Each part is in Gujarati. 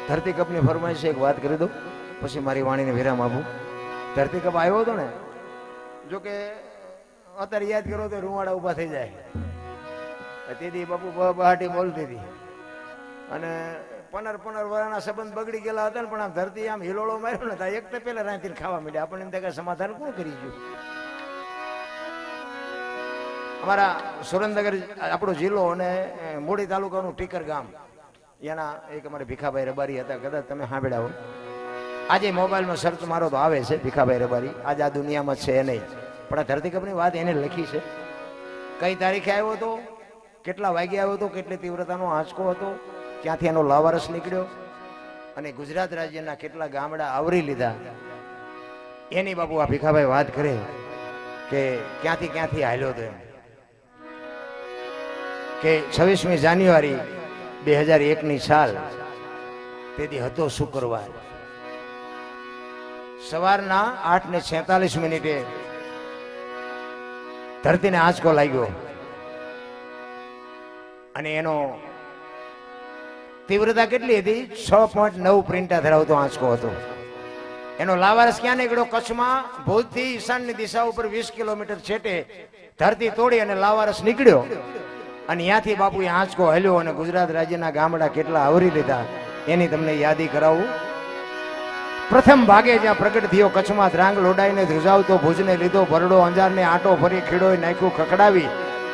ધરતી કપની ફરમાઈશ એક વાત કરી દઉં, પછી મારી વાણીને વિરામ આપું. ધરતી કપ આવ્યો હતો ને, જો કે અત્યારે યાદ કરો તો રૂવાડા ઊભા થઈ જાય. તેથી બાપુ બહાટી બોલતી હતી અને 15 વર્ષના સંબંધ બગડી ગયેલા હતા ને, પણ આમ ધરતી આમ હિલોળો માર્યો ને, એક તો પેલા રાંધીને ખાવા માંડ્યા. આપણને એમ થાય કે સમાધાન કોણ કરી ગયું. અમારા સુરેન્દ્રનગર આપણો જિલ્લો અને મૂડી તાલુકાનું ટીકર ગામ, એના એક અમારે ભીખાભાઈ રબારી હતા, કદાચ તમે સાંભળ્યા હો. આજે મોબાઈલમાં સર્ચ મારો તો આવે છે ભીખાભાઈ રબારી, આજે આ દુનિયામાં છે નહીં, પણ આ ધરતીકપની વાત એને લખી છે. કઈ તારીખે આવ્યો હતો, કેટલા વાગે આવ્યો હતો, કેટલી તીવ્રતાનો આંચકો હતો, ક્યાંથી એનો લાવારસ નીકળ્યો અને ગુજરાત રાજ્યના કેટલા ગામડા આવરી લીધા, એની બાપુ આ ભીખાભાઈ વાત કરે કે ક્યાંથી હાલ્યો હતો એમ. કે 26મી જાન્યુઆરી 2001ની સાલ, તેથી હતો શુક્રવાર, સવારના 8:46 ધરતીને આંચકો લાગ્યો અને એનો તીવ્રતા કેટલી હતી? 6.9 પ્રિન્ટા ધરાવતો આંચકો હતો. એનો લાવારસ ક્યાં નીકળ્યો? કચ્છમાં ભુજથી ઈશાનની દિશા ઉપર 20 કિલોમીટર છેટે ધરતી તોડી અને લાવારસ નીકળ્યો અને ત્યાંથી બાપુ આંચકો હલ્યો અને ગુજરાત રાજ્યના ગામડા કેટલા આવરી લીધા એની તમને યાદી કરાવું. પ્રથમ ભાગે જ્યાં પ્રગટ થયો કચ્છમાં ધ્રાંગ લોડાઈને ધ્રુજાવતો, ભુજને લીધો ભરડો, અંજારને આંટો ફરી ખીડોય નાખ્યું ખખડાવી,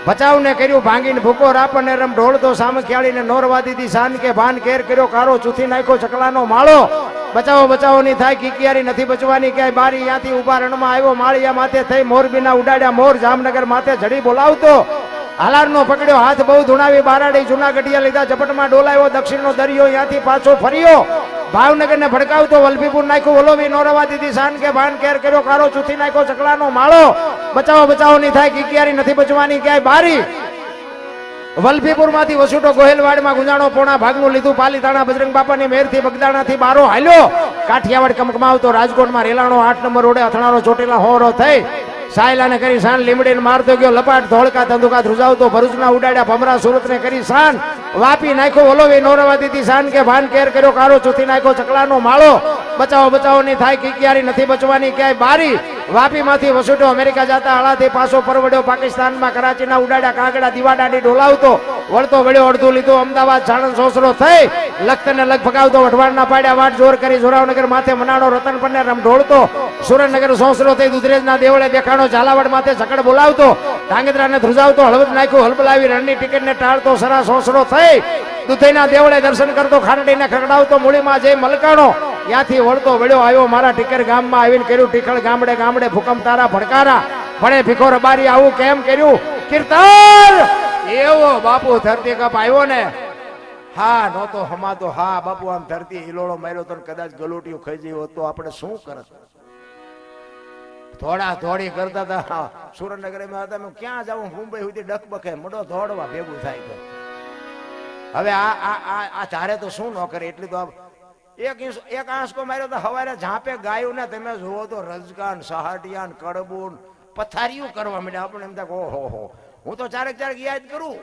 બચાવને કર્યું ભાંગીને ભૂકો, રાપને રમ ઢોળતો સામખિયાળીને નોરવાદીથી શાન કે ભાન કેર કર્યો કારો, ચૂથી નાખ્યો ચકલાનો માળો, બચાવો ની થાય કિકિયારી નથી બચવાની ક્યાંય બારી, ત્યાંથી ઉભા રણમાં આવ્યો માળિયા માથે થઈ મોરબીના ઉડાડ્યા મોર, જામનગર માથે ઝડી બોલાવતો, હાલારનો પકડ્યો હાથ બહુ ધુણાવી બારાડી, જૂનાગઢિયા લીધા ઝપટમાં ડોલાયો, દક્ષિણનો દરિયો ત્યાંથી પાછો ફર્યો, ભાવનગરને ભડકાવતો વલભીપુર નાખ્યું ઓલોવી, નોરવા દીધી શાન કે ભાન કેર કર્યો કારો, ચૂથી નાખ્યો ચકલાનો માળો, બચાવો ની થાય કિકિયારી નથી બચવાની ક્યાંય બારી, વલભીપુર માંથી વસુટો ગોહેલવાડમાં ગુંજાણો, પોણા ભાગનું લીધું પાલીતાણા, બજરંગ બાપાની મેરથી બગદાણાથી બારો હાલ્યો, કાઠિયાવાડ કમકમાવતો, રાજકોટમાં રેલાણો 8 નંબર રોડે અથડાણો, ચોટીલા હોરો થઈ સાયલાને કરી શાન, લીમડીને મારતો ગયો લપાટ, ધોળકા ધંધુકા ધ્રુજાવતો, ભરૂચના ઉડાડ્યા ભમરા, સુરતને કરી શાન, વાપી નાખ્યો ઓલોવી, નોરવા દીધી શાન કે ભાન કેર કર્યો કારો, ચૂથી નાખ્યો ચકલાનો માળો, બચાવો ની થાય કિકિયારી નથી બચવાની ક્યાંય બારી, વાપી માંથી વસુટો અમેરિકા જતા આળાથી પાછો પરવડ્યો, પાકિસ્તાનમાં કરાચીના ઉડાડ્યા કાગડા, દીવાડાડી ડોલાવતો, વળતો વળ્યો અડધું લીધું, અમદાવાદ સાણંદ સોસરો થઈ લખતરને લગ ફગાવતો, વઢવાડના પાડ્યા વાટ જોર કરી, જોરાવનગર માથે મનાણો, રતનપરને રમ ઢોળતો, સુરેન્દ્રનગર સોસરો થઈ દુધરેજના દેવળે દેખાણો, ઝાલાવાડ માથે ઝકડ બોલાવતો, ધાંગધ્રાને ધ્રુજાવતો, હળવદ નાખ્યું હલબલાવી, રણની ટિકિટને ટાળતો, સરા સોસરો થઈ દુધઈના દેવળે દર્શન કરતો, ખારડીને ખકડાવતો, મૂળીમાં જઈ મલકાણો, ત્યાંથી વળતો વળ્યો આવ્યો મારા ટીકર ગામમાં આવીને કર્યું ટીખળ ગામડે ગામડે ભૂકંપ તારા ભડકારા, ભણે ભીખો રબારી આવું કેમ કર્યું કીર્તન, એવો બાપુ ધરતી કપ આવ્યો ને. હા નહોતો હમાતો, હા બાપુ આમ ધરતી હિલોળો માર્યો તો કદાચ ગલોટિયું ખાઈ ગયું તો આપણે શું કરત? થોડા થોડી કરતા હતા. સુરેન્દ્રનગરમાં હતા, ક્યાં જાઉં મુંબઈ સુધી ડકબકે મડો દોડવા ભેગું થાય તો હવે આ ચારે તો શું ન કરે. એટલી તો એક આંસકો માર્યો તો હવારે ઝાંપે ગાયું ને તમે જુઓ તો રજકાન સહાટિયાન કડબૂન પથારીયું કરવા માંડ્યા. આપણે એમ થાય ઓહો, હું તો ચારેક યાદ કરું